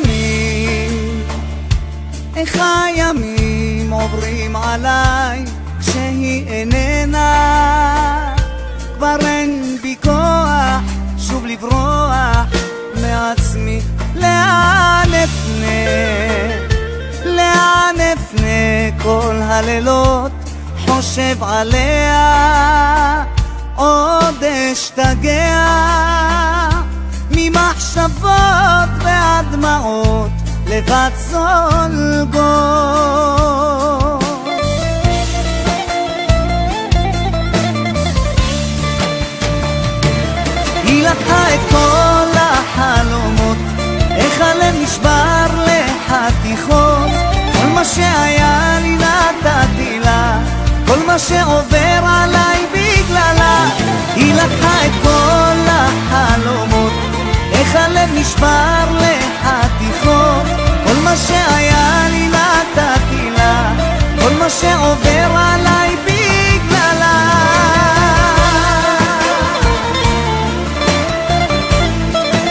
הימים, איך הימים עוברים עליי כשהיא איננה, כבר אין בי כוח שוב לברוח מעצמי. לאן אפנה, לאן אפנה, כל הלילות חושב עליה, עוד אשתגע ממחשבות ועד דמעות לבד זולגות. היא לקחה את כל החלומות, איך הלב נשבר לחתיכות, כל מה שהיה לי נתתי לה, כל מה שעובר עליי בגללה. היא לקחה את כל החלומות, איך הלב נשבר לחתיכות,